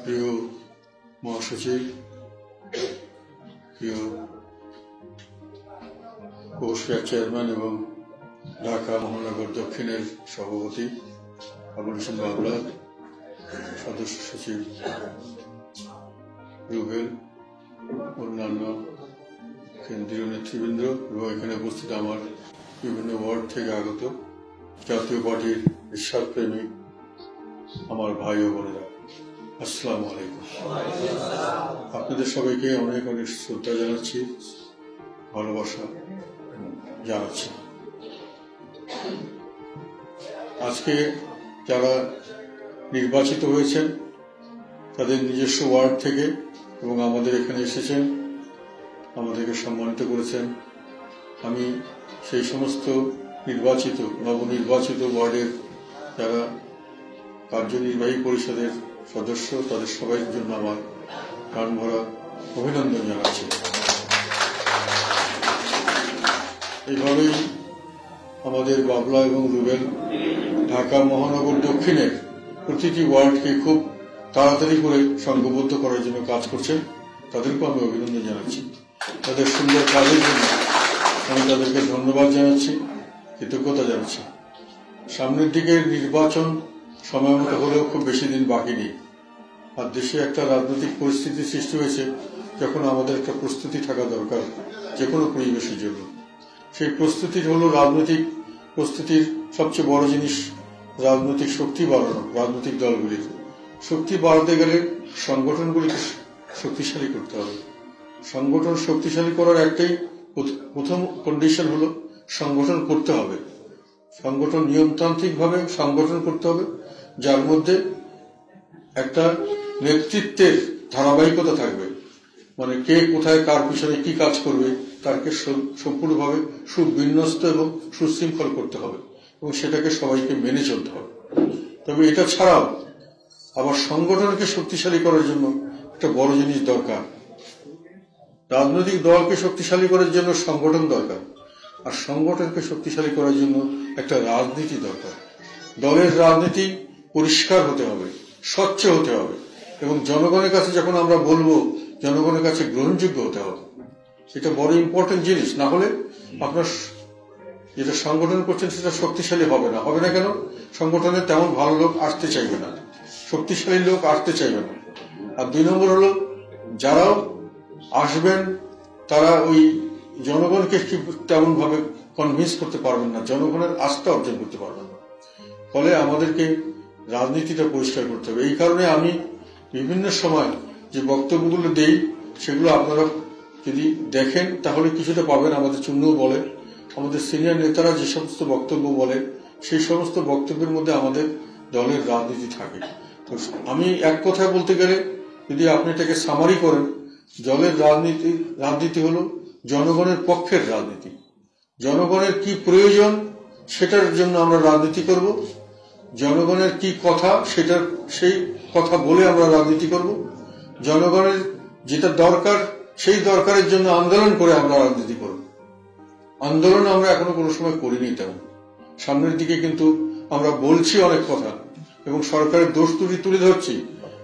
প্রিয় মহাসচিব, প্রিয় কোষিয়া চেয়ারম্যান এবং ঢাকা মহানগর দক্ষিণের সভাপতি আবুল হোসেন বাবলা, সদস্য সচিব রুবেল, অন্যান্য কেন্দ্রীয় নেতৃবৃন্দ এবং এখানে উপস্থিত আমার বিভিন্ন ওয়ার্ড থেকে আগত জাতীয় পার্টির ঈশ্বরপ্রেমী আমার ভাই ও বোনেরা, আসসালামু আলাইকুম। আপনাদের সবাইকে অনেক অনেক শ্রদ্ধা জানাচ্ছি, ভালোবাসা জানাচ্ছি। আজকে যারা নির্বাচিত হয়েছেন তাদের নিজস্ব ওয়ার্ড থেকে এবং আমাদের এখানে এসেছেন, আমাদেরকে সম্মানিত করেছেন। আমি সেই সমস্ত নির্বাচিত নবনির্বাচিত ওয়ার্ডের যারা কার্যনির্বাহী পরিষদের সদস্য তাদের সবাইয়ের জন্য আমার প্রাণভরা অভিনন্দন জানাচ্ছি। এইভাবেই আমাদের বাবলা এবং রুবেল ঢাকা মহানগর দক্ষিণের প্রতিটি ওয়ার্ডকে খুব তাড়াতাড়ি করে সংঘবদ্ধ করার জন্য কাজ করছেন। তাদেরকেও আমি অভিনন্দন জানাচ্ছি। তাদের সুন্দর কাজের জন্য আমি তাদেরকে ধন্যবাদ জানাচ্ছি, কৃতজ্ঞতা জানাচ্ছি। সামনের দিকে নির্বাচন সময় মতো হলেও খুব বেশি দিন বাকি নেই। আর দেশে একটা রাজনৈতিক পরিস্থিতি সৃষ্টি হয়েছে যখন আমাদের একটা প্রস্তুতি থাকা দরকার যে কোনো পরিবেশের জন্য। সেই প্রস্তুতির হলো রাজনৈতিক প্রস্তুতির সবচেয়ে বড় জিনিস রাজনৈতিক শক্তি বাড়ানো। রাজনৈতিক দলগুলির শক্তি বাড়াতে গেলে সংগঠনগুলিকে শক্তিশালী করতে হবে। সংগঠন শক্তিশালী করার একটাই প্রথম কন্ডিশন হলো সংগঠন করতে হবে। সংগঠন নিয়মতান্ত্রিকভাবে সংগঠন করতে হবে, যার মধ্যে একটা নেতৃত্বের ধারাবাহিকতা থাকবে। মানে কে কোথায় কার পিছনে কি কাজ করবে তাকে সম্পূর্ণভাবে সুবিন্যস্ত এবং সুশৃঙ্খল করতে হবে এবং সেটাকে সবাইকে মেনে চলতে হবে। তবে এটা ছাড়াও আবার সংগঠনকে শক্তিশালী করার জন্য একটা বড় জিনিস দরকার। রাজনৈতিক দলকে শক্তিশালী করার জন্য সংগঠন দরকার, আর সংগঠনকে শক্তিশালী করার জন্য একটা রাজনীতি দরকার। দলের রাজনীতি পরিষ্কার হতে হবে, স্বচ্ছ হতে হবে এবং জনগণের কাছে যখন আমরা বলবো জনগণের কাছে গ্রহণযোগ্য হতে হবে। এটা বড় ইম্পর্টেন্ট জিনিস। না হলে আপনার যেটা সংগঠন করছেন সেটা শক্তিশালী হবে না। হবে না কেন? সংগঠনে তেমন ভালো লোক আসতে চাইবে না, শক্তিশালী লোক আসতে চাইবে না। আর 2 নম্বর হলো যারাও আসবেন তারা ওই জনগণকে তেমন ভাবে কনভিন্স করতে পারবেন না, জনগণের আস্থা অর্জন করতে পারবেন না। ফলে আমাদেরকে রাজনীতিটা পরিষ্কার করতে হবে। এই কারণে আমি বিভিন্ন সময় যে বক্তব্যগুলো দেই সেগুলো আপনারা যদি দেখেন তাহলে কিছুটা পাবেন। আমাদের চুন্নু বলে, আমাদের সিনিয়র নেতারা যে সমস্ত বক্তব্য বলে সেই সমস্ত বক্তব্যের মধ্যে আমাদের দলের রাজনীতি থাকে। তো আমি এক কথায় বলতে গেলে যদি আপনি এটাকে সামারি করেন, দলের রাজনীতি হলো জনগণের পক্ষের রাজনীতি। জনগণের কি প্রয়োজন সেটার জন্য আমরা রাজনীতি করব, জনগণের কি কথা সেই কথা বলে আমরা রাজনীতি করব, জনগণের যেটা দরকার সেই দরকারের জন্য আন্দোলন করে আমরা রাজনীতি করব। আন্দোলন আমরা এখনো কোনো সময় করিনি তেমন। সামনের দিকে কিন্তু আমরা বলছি অনেক কথা এবং সরকারের দোষ ত্রুটি তুলে ধরছি,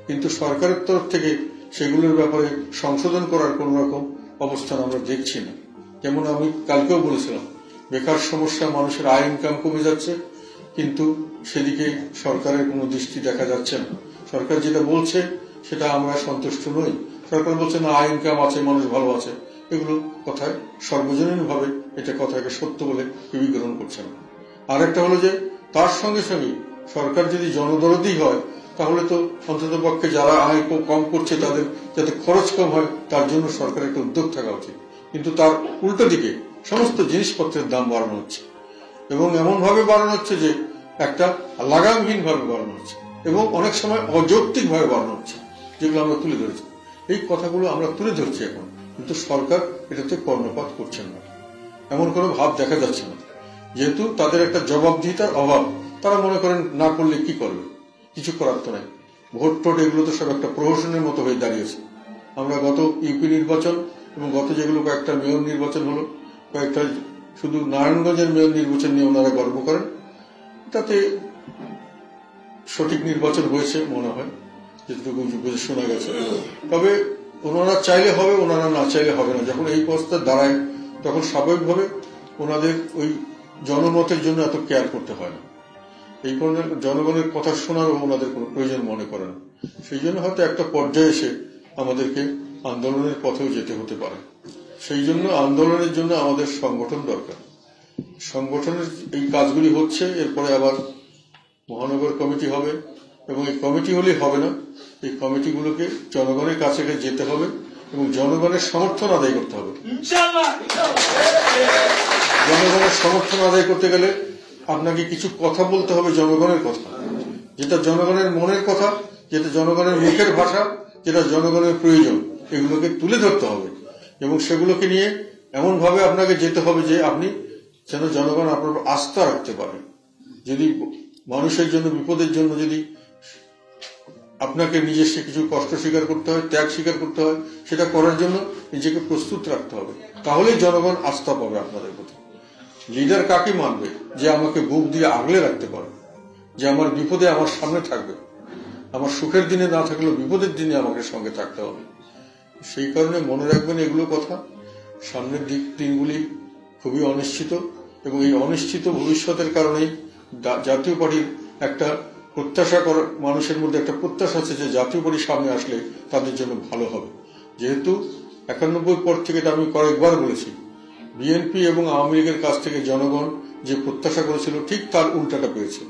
কিন্তু সরকারের তরফ থেকে সেগুলোর ব্যাপারে সংশোধন করার কোন রকম অবস্থান আমরা দেখছি না। যেমন আমি কালকেও বলেছিলাম, বেকার সমস্যা, মানুষের আয় ইনকাম কমে যাচ্ছে, কিন্তু সেদিকে সরকারের কোনো দৃষ্টি দেখা যাচ্ছে না। সরকার যেটা বলছে সেটা আমরা সন্তুষ্ট নই। সরকার বলছে না আয় ইনকাম আছে, মানুষ ভালো আছে, এগুলো কথায় সর্বজনীন ভাবে এটা কথাকে সত্য বলে কেউই গ্রহণ করছে না। আর একটা হলো যে তার সঙ্গে সঙ্গে সরকার যদি জনদরদি হয় তাহলে তো অন্তত পক্ষে যারা আয় কম করছে তাদের যাতে খরচ কম হয় তার জন্য সরকারের একটা উদ্যোগ থাকা উচিত। কিন্তু তার উল্টো দিকে সমস্ত জিনিসপত্রের দাম বাড়ানো হচ্ছে এবং এমন ভাবে বাড়ানো হচ্ছে যে একটা লাগামহীন ভাবে বাড়ানো হচ্ছে এবং অনেক সময় অযৌক্তিক ভাবে বাড়ানো হচ্ছে, যেগুলো আমরা তুলে ধরেছি। এই কথাগুলো আমরা তুলে ধরছি এখন, কিন্তু সরকার এটাতে কর্ণপাত করছেন না, এমন কোনো ভাব দেখা যাচ্ছে না। যেহেতু তাদের একটা জবাবদিহিতার অভাব, তারা মনে করেন না করলে কি করবে, কিছু করার তো নাই। ভোট টোট এগুলো তো সব একটা প্রহসনের মতো হয়ে দাঁড়িয়েছে। আমরা গত ইউপি নির্বাচন এবং গত যেগুলো কয়েকটা মেয়র নির্বাচন হলো, কয়েকটা শুধু নারায়ণগঞ্জের মেয়র নির্বাচন নিয়ে ওনারা গর্ব করেন, তাতে সঠিক নির্বাচন হয়েছে মনে হয়। যেটুকু বুঝে শোনা গেছে। তবে ওনারা চাইলে হবে, ওনারা না চাইলে হবে না। যখন এই প্রস্তাব দাঁড়ায় তখন স্বাভাবিকভাবে ওনাদের ওই জনমতের জন্য এত কেয়ার করতে হয় না, এই কারণে জনগণের কথা শোনারও ওনাদের কোনো প্রয়োজন মনে করে না। সেই জন্য হয়তো একটা পর্যায়ে এসে আমাদেরকে আন্দোলনের পথেও যেতে হতে পারে। সেই জন্য আন্দোলনের জন্য আমাদের সংগঠন দরকার। সংগঠনের এই কাজগুলি হচ্ছে, এরপরে আবার মহানগর কমিটি হবে, এবং এই কমিটি হলেই হবে না, এই কমিটিগুলোকে জনগণের কাছে যেতে হবে এবং জনগণের সমর্থন আদায় করতে হবে। জনগণের সমর্থন আদায় করতে গেলে আপনাকে কিছু কথা বলতে হবে, জনগণের কথা, যেটা জনগণের মনের কথা, যেটা জনগণের মুখের ভাষা, যেটা জনগণের প্রয়োজন, এগুলোকে তুলে ধরতে হবে এবং সেগুলোকে নিয়ে এমন ভাবে আপনাকে যেতে হবে যে আপনি যেন জনগণ আপনার আস্থা রাখতে পারে। যদি মানুষের জন্য, বিপদের জন্য যদি আপনাকে নিজস্ব কিছু কষ্ট স্বীকার করতে হয়, ত্যাগ স্বীকার করতে হয়, সেটা করার জন্য নিজেকে প্রস্তুত রাখতে হবে, তাহলেই জনগণ আস্থা পাবে আপনাদের প্রতি। লিডার কাকে মানবে? যে আমাকে বুক দিয়ে আগলে রাখতে পারে, যে আমার বিপদে আমার সামনে থাকবে, আমার সুখের দিনে না থাকলেও বিপদের দিনে আমাকে সঙ্গে থাকতে হবে। সেই কারণে মনে রাখবেন এগুলো কথা। সামনের দিনগুলি খুবই অনিশ্চিত, এবং এই অনিশ্চিত ভবিষ্যতের কারণেই জাতীয় পার্টির একটা প্রত্যাশা করার, মানুষের মধ্যে একটা প্রত্যাশা আছে যে জাতীয় পার্টি সামনে আসলে তাদের জন্য ভালো হবে। যেহেতু 91 পর থেকে আমি কয়েকবার বলেছি, বিএনপি এবং আওয়ামী লীগের কাছ থেকে জনগণ যে প্রত্যাশা করেছিল ঠিক তার উল্টাটা পেয়েছে।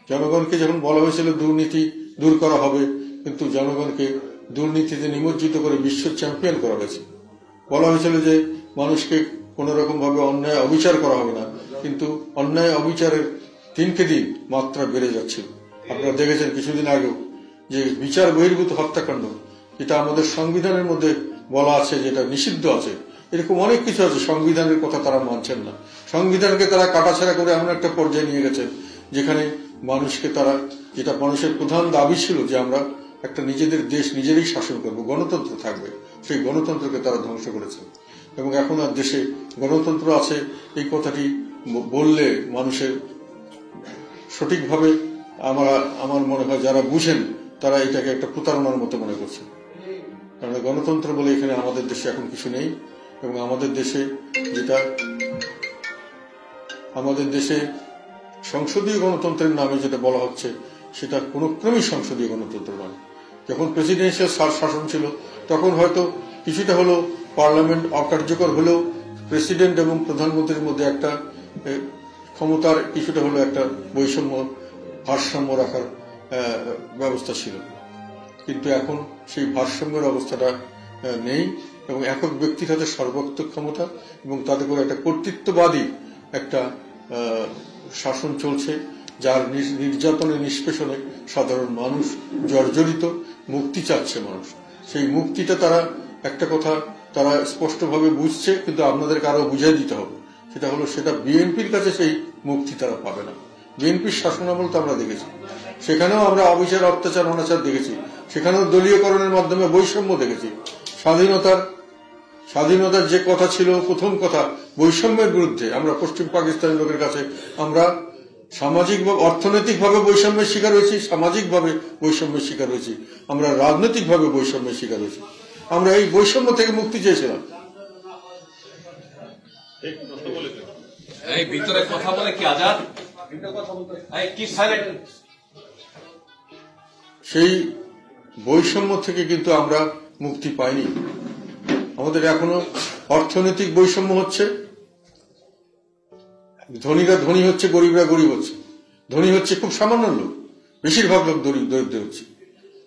জনগণকে যখন বলা হয়েছিল দুর্নীতি দূর করা হবে, কিন্তু জনগণকে দুর্নীতিতে নিমজ্জিত করে বিশ্ব চ্যাম্পিয়ন করা হয়েছে। বলা হয়েছিল যে মানুষকে কোন রকম ভাবে অন্যায় অবিচার করা হবে না, কিন্তু অন্যায় অবিচারের দিনকে দিন মাত্রা বেড়ে যাচ্ছিল। আপনারা দেখেছেন কিছুদিন আগেও যে বিচার বহির্ভূত হত্যাকাণ্ড, যেটা আমাদের সংবিধানের মধ্যে বলা আছে, যেটা নিষিদ্ধ আছে, এরকম অনেক কিছু আছে। সংবিধানের কথা তারা মানছেন না, সংবিধানকে তারা কাটাছেড়া করে এমন একটা পর্যায়ে নিয়ে গেছেন যেখানে মানুষকে তারা, যেটা মানুষের প্রধান দাবি ছিল যে আমরা একটা নিজেদের দেশ নিজেরই শাসন করব, গণতন্ত্র থাকবে, সেই গণতন্ত্রকে তারা ধ্বংস করেছেন। এবং এখন আর দেশে গণতন্ত্র আছে এই কথাটি বললে মানুষের সঠিকভাবে আমার মনে হয় যারা বুঝেন তারা এটাকে একটা প্রতারণার মতো মনে করছেন। কারণ গণতন্ত্র বলে এখানে আমাদের দেশে এখন কিছু নেই, এবং আমাদের দেশে সংসদীয় গণতন্ত্রের নামে যেটা বলা হচ্ছে সেটা কোনো ক্রমেই সংসদীয় গণতন্ত্র নয়। যখন প্রেসিডেন্সিয়াল শাসন ছিল তখন হয়তো কিছুটা হলো পার্লামেন্ট অকার্যকর হলেও প্রেসিডেন্ট এবং প্রধানমন্ত্রীর মধ্যে একটা ক্ষমতার কিছুটা হলো একটা ভারসাম্য রাখার ব্যবস্থা ছিল। কিন্তু এখন সেই ভারসাম্যের অবস্থাটা নেই, এবং একক ব্যক্তির হাতে সর্বাত্মক ক্ষমতা, এবং তাদের করে একটা কর্তৃত্ববাদী একটা শাসন চলছে, যার নির্যাতনে নিষ্পেষণে সাধারণ মানুষ জর্জরিত। মুক্তি চাচ্ছে মানুষ, সেই মুক্তিটা তারা একটা কথা তারা স্পষ্টভাবে বুঝছে, কিন্তু আপনাদেরকে আরো বুঝিয়ে দিতে হবে। সেটা হলো সেটা বিএনপির কাছে সেই মুক্তি তারা পাবে না। বিএনপির শাসনামল তো আমরা দেখেছি, সেখানেও আমরা অবিচার অত্যাচার অনাচার দেখেছি, সেখানেও দলীয়করণের মাধ্যমে বৈষম্য দেখেছি। স্বাধীনতার যে কথা ছিল প্রথম কথা বৈষম্যের বিরুদ্ধে, আমরা পশ্চিম পাকিস্তানের লোকের কাছে আমরা সামাজিকভাবে অর্থনৈতিকভাবে বৈষম্যের শিকার হয়েছি, সামাজিকভাবে বৈষম্যের শিকার হয়েছি, আমরা রাজনৈতিকভাবে বৈষম্যের শিকার হয়েছি। আমরা এই বৈষম্য থেকে মুক্তি চেয়েছিলাম। ভিতরে কথা বলে কি আজাদ, সেই বৈষম্য থেকে কিন্তু আমরা মুক্তি পাইনি। আমাদের এখনো অর্থনৈতিক বৈষম্য হচ্ছে, ধনীরা ধনী হচ্ছে, গরিবরা গরিব হচ্ছে। ধনী হচ্ছে খুব সামান্য লোক, বেশিরভাগ লোক দরিদ্র হচ্ছে,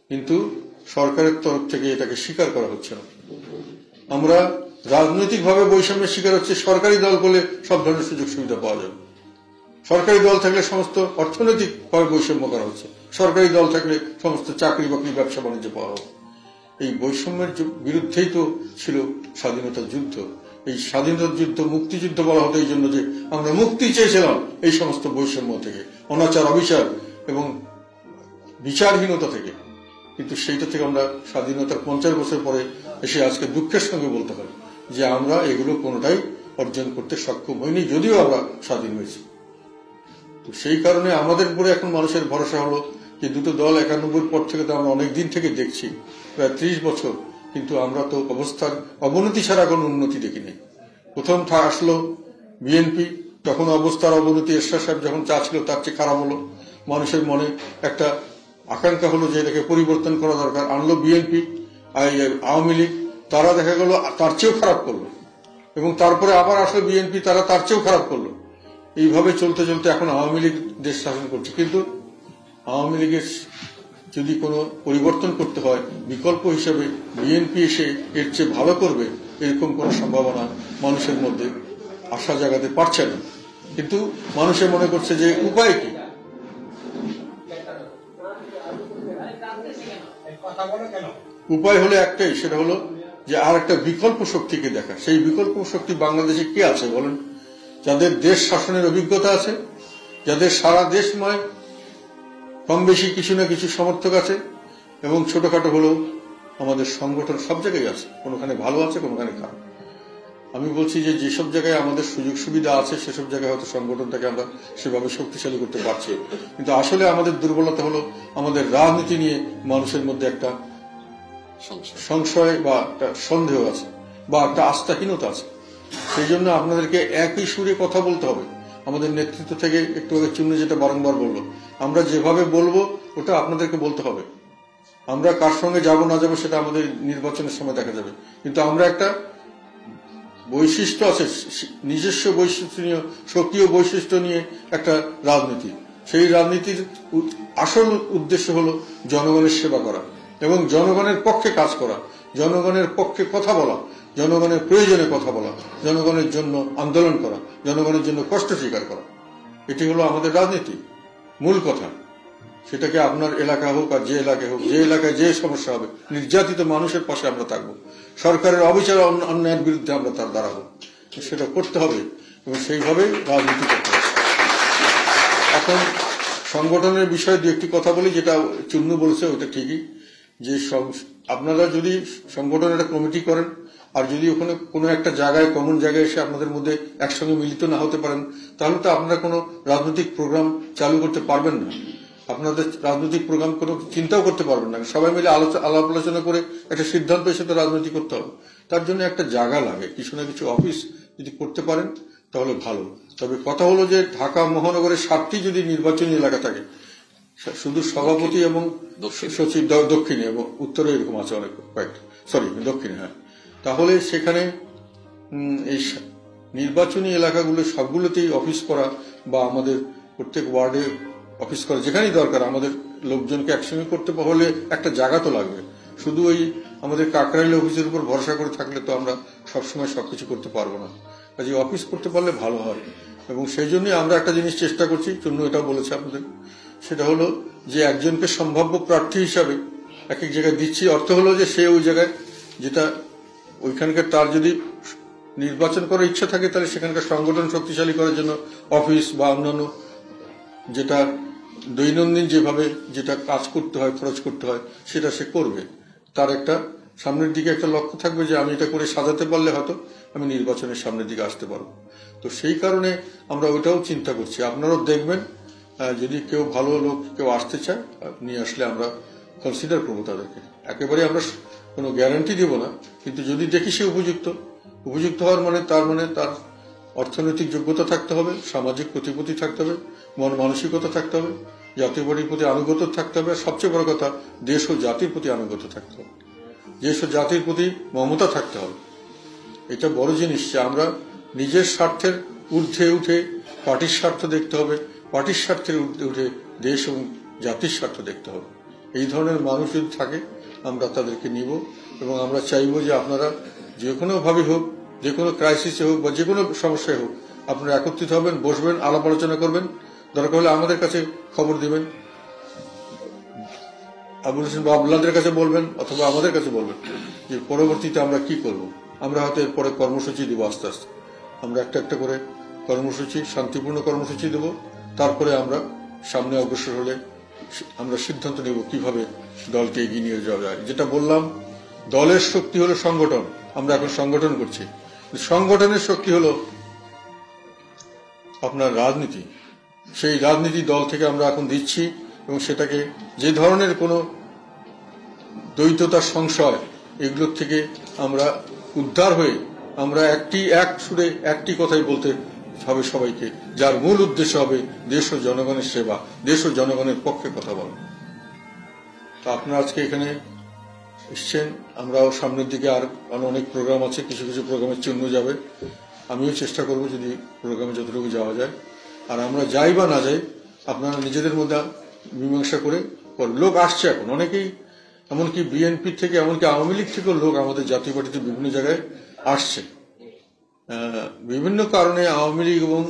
কিন্তু সরকারের তরফ থেকে এটাকে স্বীকার করা হচ্ছে না। আমরা রাজনৈতিকভাবে বৈষম্যের শিকার হচ্ছে। সরকারি দল করলে সব ধরনের সুযোগ সুবিধা পাওয়া যাবে, সরকারি দল থাকলে সমস্ত অর্থনৈতিকভাবে বৈষম্য করা হচ্ছে, সরকারি দল থাকলে সমস্ত চাকরি বাকরি ব্যবসা বাণিজ্য পাওয়া হবে। এই বৈষম্যের বিরুদ্ধেই তো ছিল স্বাধীনতার যুদ্ধ। এই স্বাধীনতার যুদ্ধ মুক্তিযুদ্ধ বলা হতো এই জন্য যে আমরা মুক্তি চেয়েছিলাম এই সমস্ত বৈষম্য থেকে, অনাচার অবিচার এবং বিচারহীনতা থেকে। কিন্তু সেইটা থেকে আমরা স্বাধীনতার 50 বছর পরে এসে আজকে দুঃখের সঙ্গে বলতে হয় যে আমরা এগুলো কোনোটাই অর্জন করতে সক্ষম হইনি, যদিও আমরা স্বাধীন হয়েছি। তো সেই কারণে আমাদের উপরে এখন মানুষের ভরসা হলো যে দুটো দল 91 পর থেকে তো আমরা অনেক দিন থেকে দেখছি, প্রায় 30 বছর, কিন্তু আমরা তো অবস্থার অবনতি ছাড়া কোনো উন্নতি দেখিনি। প্রথম আসলো বিএনপি, তখন অবস্থার অবনতি এরশাদ সাহেব যখন চা ছিল তার চেয়ে খারাপ হলো। মানুষের মনে একটা আকাঙ্ক্ষা হলো যে এটাকে পরিবর্তন করা দরকার, আনলো বিএনপি। আওয়ামী লীগ, তারা দেখা গেল তার চেয়েও খারাপ করলো, এবং তারপরে আবার আসলো বিএনপি, তারা তার চেয়েও খারাপ করলো। এইভাবে চলতে চলতে এখন আওয়ামী লীগ দেশ শাসন করছে। কিন্তু আওয়ামী লীগের যদি কোনো পরিবর্তন করতে হয়, বিকল্প হিসেবে বিএনপি এসে এর চেয়ে ভালো করবে, এরকম কোনো সম্ভাবনা মানুষের মধ্যে আশা জাগাতে পারছে না। কিন্তু মানুষে মনে করছে যে উপায় কি? উপায় হলো একটাই, সেটা হলো যে আর একটা বিকল্প শক্তিকে দেখা। সেই বিকল্প শক্তি বাংলাদেশে কে আছে বলেন? যাদের দেশ শাসনের অভিজ্ঞতা আছে, যাদের সারা দেশময় কম বেশি কিছু না কিছু সমর্থক আছে, এবং ছোটখাটো হলেও আমাদের সংগঠন সব জায়গায় আছে, কোনোখানে ভালো আছে, কোনোখানে খারাপ। আমি বলছি যে যেসব জায়গায় আমাদের সুযোগ সুবিধা আছে সেসব জায়গায় হয়তো সংগঠনটাকে আমরা সেভাবে শক্তিশালী করতে পারছি, কিন্তু আসলে আমাদের দুর্বলতা হলো আমাদের রাজনীতি নিয়ে মানুষের মধ্যে একটা সংশয় বা একটা সন্দেহ আছে, বা একটা আস্থাহীনতা আছে। সেই জন্য আপনাদেরকে একই সুরে কথা বলতে হবে। আমাদের নেতৃত্ব থেকে একটু আগে চুন্নি যেটা বারংবার বললো, আমরা যেভাবে বলবো ওটা আপনাদেরকে বলতে হবে। আমরা কার সঙ্গে যাব না যাবো সেটা আমাদের নির্বাচনের সময় দেখা যাবে, কিন্তু আমরা একটা বৈশিষ্ট্য আছে, নিজস্ব বৈশিষ্ট্য, সক্রিয় বৈশিষ্ট্য নিয়ে একটা রাজনীতি। সেই রাজনীতির আসল উদ্দেশ্য হলো জনগণের সেবা করা এবং জনগণের পক্ষে কাজ করা, জনগণের পক্ষে কথা বলা, জনগণের প্রয়োজনে কথা বলা, জনগণের জন্য আন্দোলন করা, জনগণের জন্য কষ্ট স্বীকার করা। এটি হলো আমাদের রাজনীতি মূল কথা। সেটাকে আপনার এলাকা হোক আর যে এলাকায় হোক, যে এলাকায় যে সমস্যা হবে, নির্যাতিত মানুষের পাশে আমরা থাকবো, সরকারের অবিচার অন্যায়ের বিরুদ্ধে আমরা তার দাঁড়াবো। সেটা করতে হবে এবং সেইভাবে রাজনীতি করতে হবে। এখন সংগঠনের বিষয়ে দু একটি কথা বলি, যেটা চুন্নু বলেছে ওটা ঠিকই, যে আপনারা যদি সংগঠনের একটা কমিটি করেন আর যদি ওখানে কোনো একটা জায়গায় কমন জায়গায় এসে আপনাদের মধ্যে একসঙ্গে মিলিত না হতে পারেন, তাহলে তো আপনারা কোনো রাজনৈতিক প্রোগ্রাম চালু করতে পারবেন না, আপনাদের রাজনৈতিক প্রোগ্রাম কোনো চিন্তাও করতে পারবেন না। সবাই মিলে আলাপ আলোচনা করে একটা সিদ্ধান্ত এসে তো রাজনীতি করতে হবে। তার জন্য একটা জায়গা লাগে, কিছু না কিছু অফিস যদি করতে পারেন তাহলে ভালো। তবে কথা হলো যে ঢাকা মহানগরের 7টি যদি নির্বাচনী এলাকা থাকে, শুধু সভাপতি এবং সচিব দক্ষিণে এবং উত্তরে এরকম আছে অনেক কয়েকটা, দক্ষিণে, হ্যাঁ, তাহলে সেখানে এই নির্বাচনী এলাকাগুলো সবগুলোতেই অফিস করা বা আমাদের প্রত্যেক ওয়ার্ডে অফিস করা, যেখানেই দরকার আমাদের লোকজনকে একসঙ্গে করতে হলে একটা জায়গা তো লাগবে। শুধু ওই আমাদের কাকরাইল অফিসের উপর ভরসা করে থাকলে তো আমরা সবসময় সবকিছু করতে পারবো না। কাজে অফিস করতে পারলে ভালো হয়, এবং সেই জন্যই আমরা একটা জিনিস চেষ্টা করছি, চুন্নু এটাও বলেছে আপনাদের, সেটা হলো যে একজনকে সম্ভাব্য প্রার্থী হিসাবে এক এক জায়গায় দিচ্ছি। অর্থ হলো যে সে ওই জায়গায় যেটা ওইখানকার তার যদি নির্বাচন করার ইচ্ছা থাকে, তাহলে সেখানকার সংগঠন শক্তিশালী করার জন্য অফিস বা অন্যান্য যেটা দৈনন্দিন যেভাবে যেটা কাজ করতে হয়, খরচ করতে হয়, সেটা সে করবে। তার একটা সামনের দিকে একটা লক্ষ্য থাকবে যে আমি এটা করে সাজাতে পারলে হয়তো আমি নির্বাচনের সামনের দিকে আসতে পারবো। তো সেই কারণে আমরা ওইটাও চিন্তা করছি। আপনারাও দেখবেন, যদি কেউ ভালো লোক কেউ আসতে চায় নিয়ে আসলে আমরা কনসিডার করবো তাদেরকে। একেবারে আমরা কোনো গ্যারান্টি দেব না, কিন্তু যদি দেখি সে উপযুক্ত হওয়ার তার তার অর্থনৈতিক যোগ্যতা থাকতে হবে, সামাজিক প্রতিপত্তি থাকতে হবে, মন মানসিকতা থাকতে হবে, জাতীয় পার্টির প্রতি আনুগত্য থাকতে হবে, সবচেয়ে বড় কথা দেশ ও জাতির প্রতি আনুগত্য থাকতে হবে, দেশ ও জাতির প্রতি মমতা থাকতে হবে। এটা বড় জিনিস যে আমরা নিজের স্বার্থের ঊর্ধ্বে উঠে পার্টির স্বার্থ দেখতে হবে, পার্টির স্বার্থের ঊর্ধ্বে উঠে দেশ এবং জাতির স্বার্থ দেখতে হবে। এই ধরনের মানুষ যদি থাকে আমরা তাদেরকে নিব, এবং আমরা চাইব যে আপনারা যে কোনোভাবে হোক, যে কোনো ক্রাইসিসে হোক বা যে কোনো সমস্যায় হোক, আপনারা একত্রিত হবেন, বসবেন, আলাপ আলোচনা করবেন, দরকার হলে আমাদের কাছে খবর দিবেন, আবুল হোসেন বা আবদুল্লাহদের কাছে বলবেন, অথবা আমাদের কাছে বলবেন যে পরবর্তীতে আমরা কি করব। আমরা হয়তো এরপরে কর্মসূচি দেবো, আস্তে আস্তে আমরা একটা একটা করে কর্মসূচি, শান্তিপূর্ণ কর্মসূচি দেব। তারপরে আমরা সামনে অগ্রসর হলে আমরা সিদ্ধান্ত নেব কিভাবে দলকে এগিয়ে নিয়ে যাওয়া যায়। যেটা বললাম, দলের শক্তি হলো সংগঠন, আমরা এখন সংগঠন করছি। সংগঠনের শক্তি হলো আপনার রাজনীতি। সেই রাজনীতি দল থেকে আমরা এখন দিচ্ছি, এবং সেটাকে যে ধরনের কোনো দ্বৈততার সংশয় এগুলোর থেকে আমরা উদ্ধার হয়ে আমরা এক সুরে একটি কথাই বলতে হবে সবাইকে, যার মূল উদ্দেশ্য হবে দেশ ও জনগণের সেবা, দেশ ও জনগণের পক্ষে কথা বলা। তো আপনারা আজকে এখানে এসছেন, আমরাও সামনের দিকে আর অনেক প্রোগ্রাম আছে, কিছু কিছু প্রোগ্রামের চিহ্ন যাবে, আমিও চেষ্টা করব যদি প্রোগ্রামে যতটুকু যাওয়া যায়। আর আমরা যাই বা না যাই আপনারা নিজেদের মধ্যে মীমাংসা করে লোক আসছে এখন অনেকেই, এমনকি বিএনপি থেকে এমনকি আওয়ামী লীগ থেকেও লোক আমাদের জাতীয় পার্টিতে বিভিন্ন জায়গায় আসছে। বিভিন্ন কারণে আওয়ামী লীগ এবং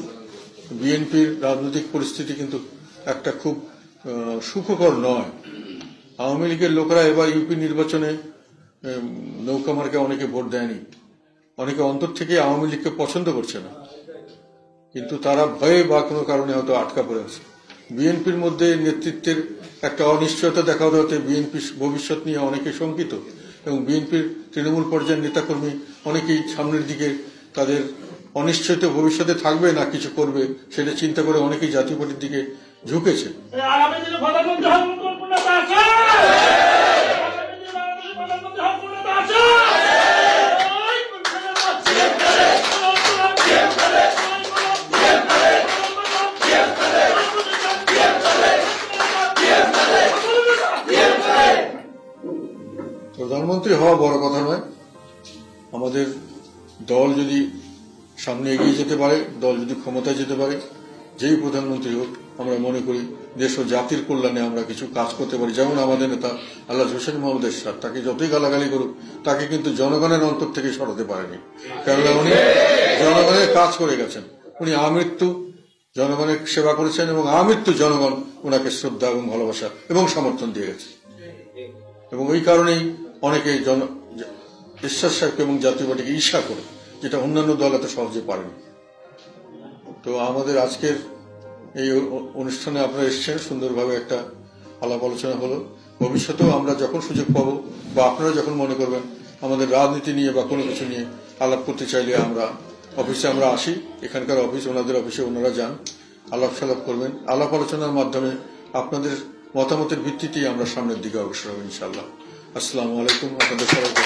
বিএনপির রাজনৈতিক পরিস্থিতি কিন্তু একটা খুব সুখকর নয়। আওয়ামী লীগের লোকেরা এবার ইউপি নির্বাচনে নৌকা মার্কে অনেকে ভোট দেয়নি, অনেকে অন্তর থেকে আওয়ামী লীগকে পছন্দ করছে না, কিন্তু তারা ভয়ে বা কোনো কারণে হয়তো আটকা পড়ে আছে। বিএনপির মধ্যে নেতৃত্বের একটা অনিশ্চয়তা দেখা দেওয়াতে বিএনপির ভবিষ্যৎ নিয়ে অনেকে শঙ্কিত, এবং বিএনপির তৃণমূল পর্যায়ের নেতাকর্মী অনেকেই সামনের দিকে তাদের অনিশ্চয়তা ভবিষ্যতে থাকবে না কিছু করবে সেটা চিন্তা করে অনেকেই জাতীয় পার্টির দিকে ঝুঁকেছে। প্রধানমন্ত্রী হওয়া বড় কথা নয়, আমাদের দল যদি সামনে এগিয়ে যেতে পারে, দল যদি ক্ষমতায় যেতে পারে, যেই প্রধানমন্ত্রী হোক আমরা মনে করি দেশ ও জাতির কল্যাণে আমরা কিছু কাজ করতে পারি। যেমন আমাদের নেতা আলহাজ হোসেন মোহাম্মদ এরশাদ, তাকে যতই গালাগালি করুক তাকে কিন্তু জনগণের অন্তর থেকে সরাতে পারেনি, কেননা উনি জনগণের কাজ করে গেছেন। উনি আমৃত্যু জনগণের সেবা করেছেন এবং আমৃত্যু জনগণ ওনাকে শ্রদ্ধা এবং ভালোবাসা এবং সমর্থন দিয়ে গেছে, এবং ওই কারণেই অনেকে এরশাদ সাহেবকে এবং জাতীয় পার্টিকে ঈর্ষা করে, যেটা অন্যান্য দল এত সহজে পারেনি। তো আমাদের আজকের এই অনুষ্ঠানে আপনারা এসছেন, সুন্দরভাবে একটা আলাপ আলোচনা হলো। ভবিষ্যতেও আমরা যখন সুযোগ পাবো বা আপনারা যখন মনে করবেন আমাদের রাজনীতি নিয়ে বা কোনো কিছু নিয়ে আলাপ করতে চাইলে আমরা অফিসে আমরা আসি, এখানকার অফিস ওনাদের অফিসে ওনারা যান, আলাপ সালাপ করবেন। আলাপ আলোচনার মাধ্যমে আপনাদের মতামতের ভিত্তিতেই আমরা সামনের দিকে অগ্রসর হব ইনশাআল্লাহ। আসসালামু আলাইকুম, আপনাদের সবাইকে